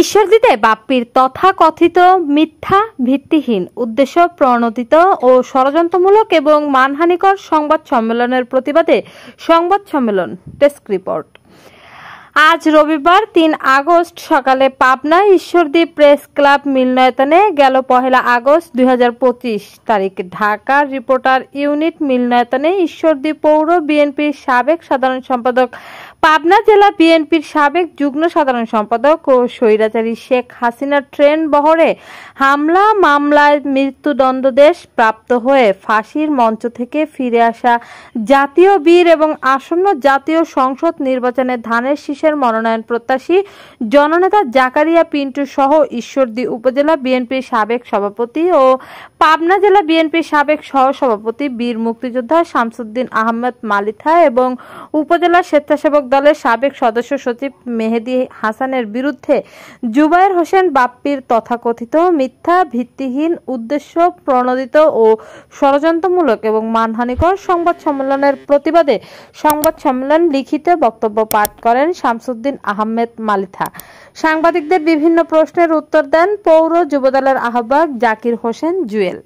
ঈশ্বরদীতে বাপ্পির তথাকথিত মিথ্যা, ভিত্তিহীন, উদ্দেশ্য প্রণোদিত ও ষড়যন্ত্রমূলক এবং মানহানিকর সংবাদ সম্মেলনের প্রতিবাদে সংবাদ সম্মেলন। Desk report. আজ রবিবার ৩ আগস্ট সকালে পাবনা ঈশ্বরদী প্রেস ক্লাব মিলনায়তনে গেল ১ আগস্ট ২০২৫ তারিখ ঢাকা রিপোর্টার ইউনিট মিলনায়তনে ঈশ্বরদী পৌর বিএনপির সাবেক সাধারণ সম্পাদক, পাবনা জেলা বিএনপির সাবেক যুগ্ম সাধারণ সম্পাদক ও স্বৈরাচারী শেখ হাসিনার ট্রেন বহরে হামলা মামলায় মৃত্যুদণ্ডাদেশ প্রাপ্ত হয়ে ফাঁসির মঞ্চ থেকে ফিরে আসা জাতীয় বীর এবং আসন্ন জাতীয় সংসদ নির্বাচনে ধানের শীষের মনোনয়ন প্রত্যাশী জননেতা জাকারিয়া পিন্টু সহ ঈশ্বরদী উপজেলা বিএনপির সাবেক সভাপতি ও পাবনা জেলা বিএনপির সাবেক সহসভাপতি বীর মুক্তিযোদ্ধা শামসুদ্দিন আহমেদ মালিথা এবং উপজেলা স্বেচ্ছাসেবক দলের সাবেক সদস্য সচিব মেহেদী হাসানের বিরুদ্ধে জুবায়ের হোসেন বাপ্পির তথাকথিত মিথ্যা, ভিত্তিহীন, উদ্দেশ্য প্রণোদিত ও ষড়যন্ত্রমূলক এবং মানহানিকর সংবাদ সম্মেলনের প্রতিবাদে সংবাদ সম্মেলন লিখিত বক্তব্য পাঠ করেন শামসুদ্দিন আহমেদ মালিথা। সাংবাদিকদের বিভিন্ন প্রশ্নের উত্তর দেন পৌর যুবদলের আহ্বায়ক জাকির হোসেন জুয়েল।